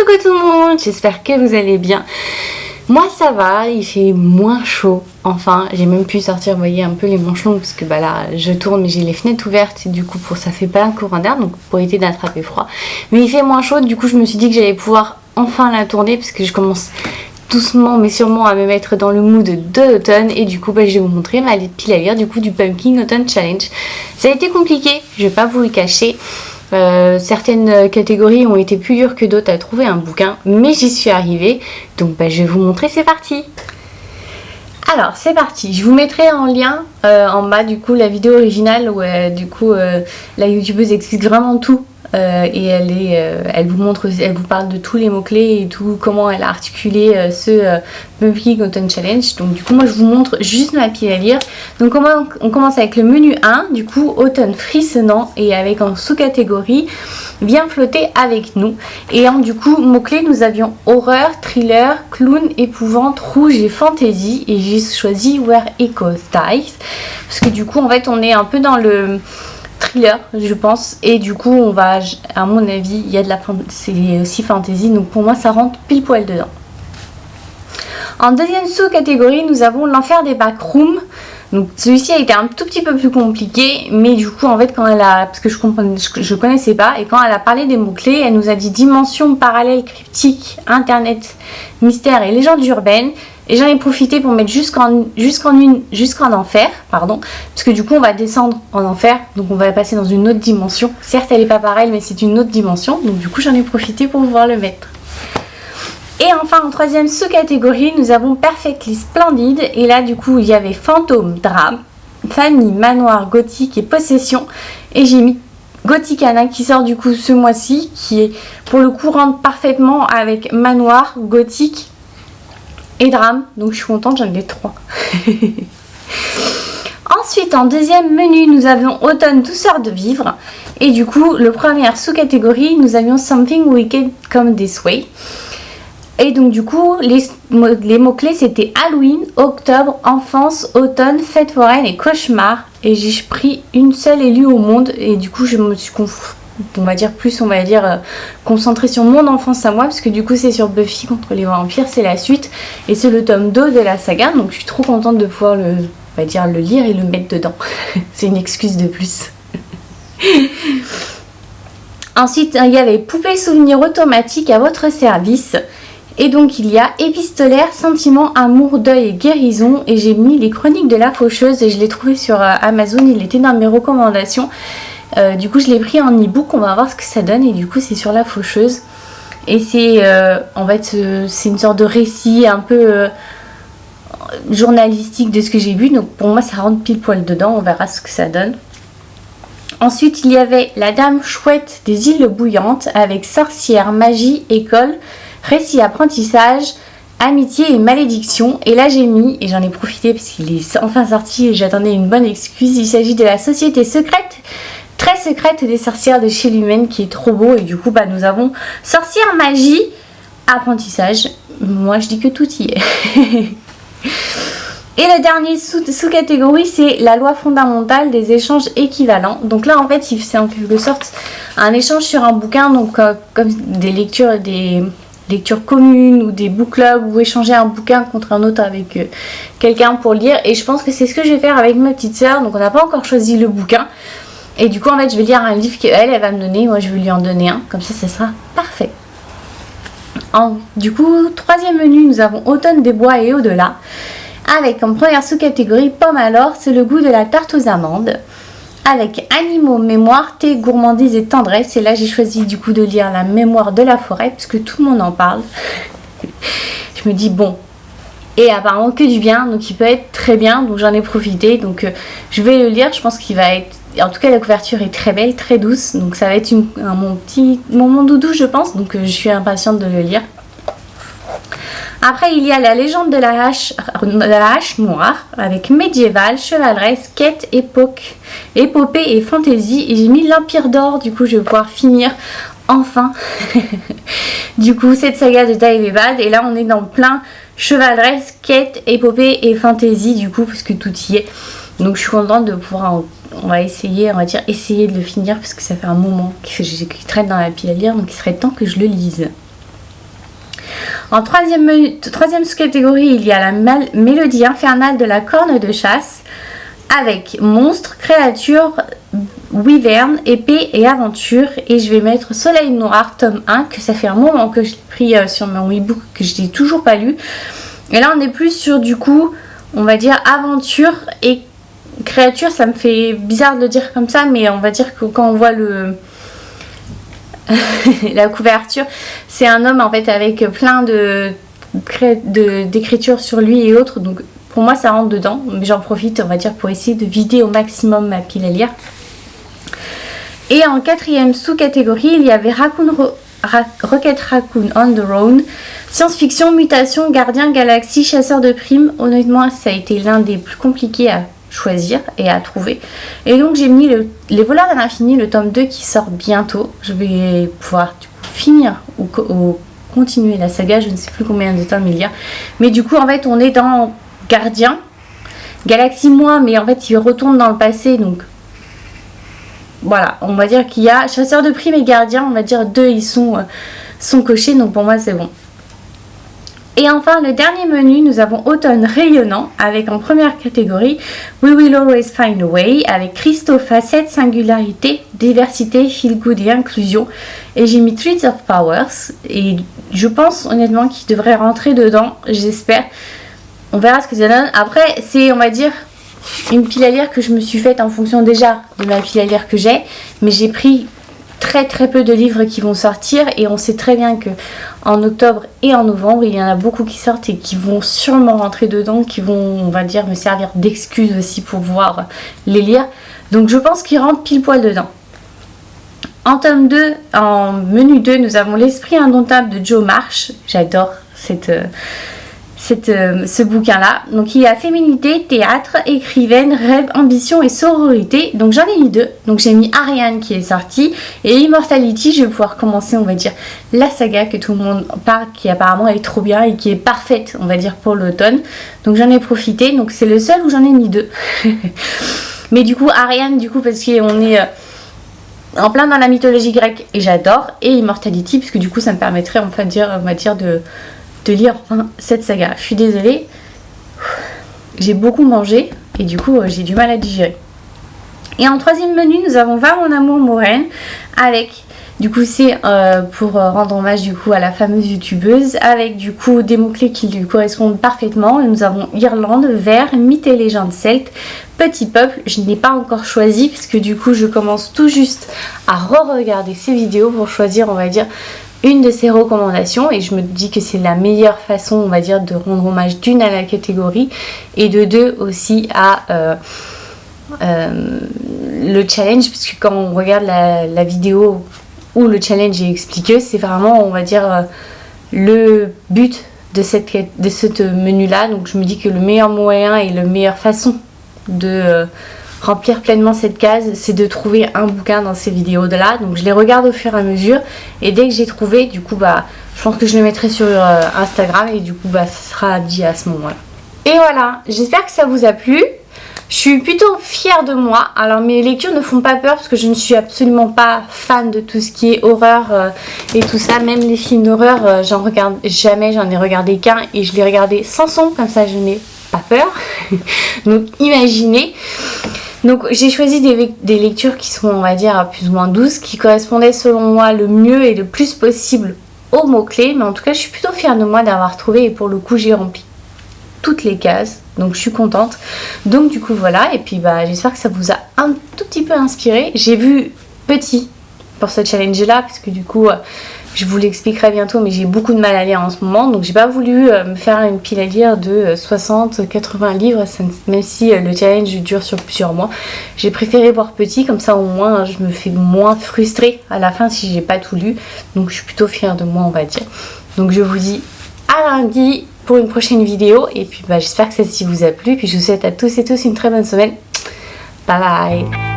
Coucou tout le monde, j'espère que vous allez bien. Moi ça va, il fait moins chaud. Enfin, j'ai même pu sortir, vous voyez, un peu les manches longues parce que bah là, je tourne mais j'ai les fenêtres ouvertes et du coup ça fait pas un courant d'air, donc pour éviter d'attraper froid. Mais il fait moins chaud, du coup je me suis dit que j'allais pouvoir enfin la tourner parce que je commence doucement mais sûrement à me mettre dans le mood de l'automne et du coup bah, je vais vous montrer ma pile à lire du coup du Pumpkin Autumn Challenge. Ça a été compliqué, je vais pas vous le cacher. Certaines catégories ont été plus dures que d'autres à trouver un bouquin, mais j'y suis arrivée, donc bah, je vais vous montrer, c'est parti. Alors c'est parti, je vous mettrai en lien en bas du coup la vidéo originale où du coup la youtubeuse explique vraiment tout et elle vous montre, elle vous parle de tous les mots-clés et tout, comment elle a articulé ce Pumpkin Autumn Challenge. Donc du coup moi je vous montre juste ma pile à lire. Donc on commence avec le menu 1, du coup automne frissonnant, et avec en sous-catégorie viens flotter avec nous. Et en du coup mots-clés nous avions horreur, thriller, clown, épouvante, rouge et fantasy, et j'ai choisi Where Echo Dies parce que du coup en fait on est un peu dans le thriller je pense, et du coup on va, à mon avis, il y a de la c'est aussi fantasy, donc pour moi ça rentre pile poil dedans. En deuxième sous-catégorie nous avons l'enfer des backrooms. Donc celui-ci a été un tout petit peu plus compliqué, mais du coup en fait quand elle a, parce que je connaissais pas, et quand elle a parlé des mots-clés, elle nous a dit dimension parallèle, cryptique, internet, mystère et légendes urbaines. Et j'en ai profité pour mettre jusqu'en enfer, pardon, parce que du coup on va descendre en enfer, donc on va passer dans une autre dimension. Certes elle n'est pas pareille, mais c'est une autre dimension, donc du coup j'en ai profité pour pouvoir le mettre. Et enfin en troisième sous-catégorie nous avons Perfectly Splendid, et là du coup il y avait fantôme, drame, famille, manoir, gothique et possession, et j'ai mis Gothicana qui sort du coup ce mois-ci, qui est pour le coup rentre parfaitement avec manoir, gothique et drame, donc je suis contente, j'en ai 3. Ensuite en deuxième menu nous avions automne, douceur de vivre, et du coup le première sous-catégorie nous avions Something Wicked Come This Way. Et donc du coup les mots-clés c'était Halloween, octobre, enfance, automne, fête foraine et cauchemar, et j'ai pris une seule élue au monde, et du coup je me suis concentrée sur mon enfance à moi, parce que du coup c'est sur Buffy contre les vampires, c'est la suite et c'est le tome 2 de la saga, donc je suis trop contente de pouvoir le lire et le mettre dedans. C'est une excuse de plus. Ensuite il y avait poupée souvenir automatique à votre service. Et donc il y a épistolaire, sentiment, amour, deuil et guérison, et j'ai mis les chroniques de la faucheuse, et je l'ai trouvé sur Amazon, il était dans mes recommandations. Du coup je l'ai pris en e-book, on va voir ce que ça donne, et du coup c'est sur la faucheuse. Et c'est en fait c'est une sorte de récit un peu journalistique de ce que j'ai vu, donc pour moi ça rentre pile poil dedans, on verra ce que ça donne. Ensuite il y avait la dame chouette des îles bouillantes avec sorcière, magie, école, récit, apprentissage, amitié et malédiction. Et là j'ai mis, et j'en ai profité parce qu'il est enfin sorti et j'attendais une bonne excuse, il s'agit de la société secrète, très secrète des sorcières de chez Lumen, qui est trop beau. Et du coup bah, nous avons sorcière, magie, apprentissage, moi je dis que tout y est. Et la dernière sous-catégorie c'est la loi fondamentale des échanges équivalents. Donc là en fait c'est en quelque sorte un échange sur un bouquin, donc comme des lectures communes ou des book clubs, ou échanger un bouquin contre un autre avec quelqu'un pour lire. Et je pense que c'est ce que je vais faire avec ma petite soeur, donc on n'a pas encore choisi le bouquin. Et du coup en fait je vais lire un livre qu'elle va me donner, moi je vais lui en donner un, comme ça sera parfait. Du coup troisième menu nous avons automne des bois et au-delà, avec comme première sous-catégorie pomme alors, c'est le goût de la tarte aux amandes, avec animaux, mémoire, thé, gourmandise et tendresse. Et là j'ai choisi du coup de lire la mémoire de la forêt parce que tout le monde en parle. Je me dis bon, et apparemment que du bien, donc il peut être très bien, donc j'en ai profité, donc je vais le lire. Je pense qu'il va être, en tout cas la couverture est très belle, très douce, donc ça va être mon petit moment doudou je pense, donc je suis impatiente de le lire. Après il y a la légende de la hache noire, avec médiéval, chevaleresque, quête, épopée et fantasy, et j'ai mis l'Empire d'or, du coup je vais pouvoir finir enfin du coup cette saga de Dive Bad. Et là on est dans plein chevaleresque, quête, épopée et fantasy du coup, parce que tout y est, donc je suis contente de pouvoir on va essayer de le finir, parce que ça fait un moment qu'il traîne dans la pile à lire, donc il serait temps que je le lise. En troisième sous-catégorie, il y a la mélodie infernale de la corne de chasse avec monstres, créatures, wyvern, épée et aventure. Et je vais mettre Soleil Noir, tome 1, que ça fait un moment que je l'ai pris sur mon e-book, que je n'ai toujours pas lu. Et là, on est plus sur du coup, on va dire aventure et créature. Ça me fait bizarre de le dire comme ça, mais on va dire que quand on voit la couverture, c'est un homme en fait avec plein d'écritures sur lui et autres. Donc pour moi, ça rentre dedans. Mais j'en profite, on va dire, pour essayer de vider au maximum ma pile à lire. Et en quatrième sous-catégorie, il y avait Rocket Raccoon on the Road, science-fiction, mutation, gardien, galaxie, chasseur de primes. Honnêtement, ça a été l'un des plus compliqués à choisir et à trouver. Et donc j'ai mis Les voleurs de l'infini, le tome 2 qui sort bientôt. Je vais pouvoir du coup finir ou continuer la saga. Je ne sais plus combien de tomes il y a. Mais du coup, en fait, on est dans gardien, galaxie moins, mais en fait, il retourne dans le passé. Donc voilà, on va dire qu'il y a chasseur de primes et gardien, on va dire deux, ils sont cochés, donc pour moi c'est bon. Et enfin, le dernier menu, nous avons Automne rayonnant, avec en première catégorie We Will Always Find a Way, avec cristaux, facettes, singularité, diversité, feel good et inclusion. Et j'ai mis Treats of Powers, et je pense honnêtement qu'il devrait rentrer dedans, j'espère. On verra ce que ça donne. Après, c'est, on va dire, une pile à lire que je me suis faite en fonction déjà de la pile à lire que j'ai, mais j'ai pris très peu de livres qui vont sortir et on sait très bien que en octobre et en novembre il y en a beaucoup qui sortent et qui vont sûrement rentrer dedans, qui vont, on va dire, me servir d'excuse aussi pour pouvoir les lire. Donc je pense qu'ils rentrent pile poil dedans. En tome 2, en menu 2, nous avons L'Esprit indomptable de Jo March. J'adore ce bouquin-là. Donc il y a féminité, théâtre, écrivaine, rêve, ambition et sororité. Donc j'en ai mis 2. Donc j'ai mis Ariane qui est sortie et Immortality. Je vais pouvoir commencer, on va dire, la saga que tout le monde parle, qui apparemment est trop bien et qui est parfaite, on va dire, pour l'automne. Donc j'en ai profité. Donc c'est le seul où j'en ai mis 2. Mais du coup Ariane, du coup, parce qu'on est en plein dans la mythologie grecque et j'adore. Et Immortality, parce que du coup ça me permettrait, on va dire de lire enfin cette saga. Je suis désolée, j'ai beaucoup mangé et du coup j'ai du mal à digérer. Et en troisième menu, nous avons Va mon amour Maureen, avec du coup c'est pour rendre hommage du coup à la fameuse youtubeuse, avec du coup des mots-clés qui lui correspondent parfaitement. Et nous avons Irlande, Vert, mythes et légendes celtes, Petit peuple. Je n'ai pas encore choisi parce que du coup je commence tout juste à re-regarder ces vidéos pour choisir, on va dire, une de ces recommandations, et je me dis que c'est la meilleure façon, on va dire, de rendre hommage d'une à la catégorie et de deux aussi à le challenge, parce que quand on regarde la vidéo où le challenge est expliqué, c'est vraiment, on va dire, le but de ce menu là. Donc je me dis que le meilleur moyen et la meilleure façon de remplir pleinement cette case, c'est de trouver un bouquin dans ces vidéos de là. Donc je les regarde au fur et à mesure, et dès que j'ai trouvé, du coup je pense que je le mettrai sur Instagram, et du coup ça sera dit à ce moment là. Et voilà, j'espère que ça vous a plu. Je suis plutôt fière de moi. Alors mes lectures ne font pas peur parce que je ne suis absolument pas fan de tout ce qui est horreur et tout ça. Même les films d'horreur, j'en regarde jamais, j'en ai regardé qu'un et je l'ai regardé sans son, comme ça je n'ai pas peur. Donc imaginez. Donc j'ai choisi des lectures qui sont, on va dire, plus ou moins douces, qui correspondaient selon moi le mieux et le plus possible aux mots-clés. Mais en tout cas, je suis plutôt fière de moi d'avoir trouvé, et pour le coup, j'ai rempli toutes les cases. Donc je suis contente. Donc du coup, voilà. Et puis j'espère que ça vous a un tout petit peu inspiré. J'ai vu petit pour ce challenge-là, parce que du coup, je vous l'expliquerai bientôt, mais j'ai beaucoup de mal à lire en ce moment, donc j'ai pas voulu me faire une pile à lire de 60-80 livres, même si le challenge dure sur plusieurs mois. J'ai préféré voir petit, comme ça au moins je me fais moins frustrer à la fin si j'ai pas tout lu. Donc je suis plutôt fière de moi, on va dire. Donc je vous dis à lundi pour une prochaine vidéo, et puis j'espère que celle-ci vous a plu, puis je vous souhaite à tous et tous une très bonne semaine. Bye bye.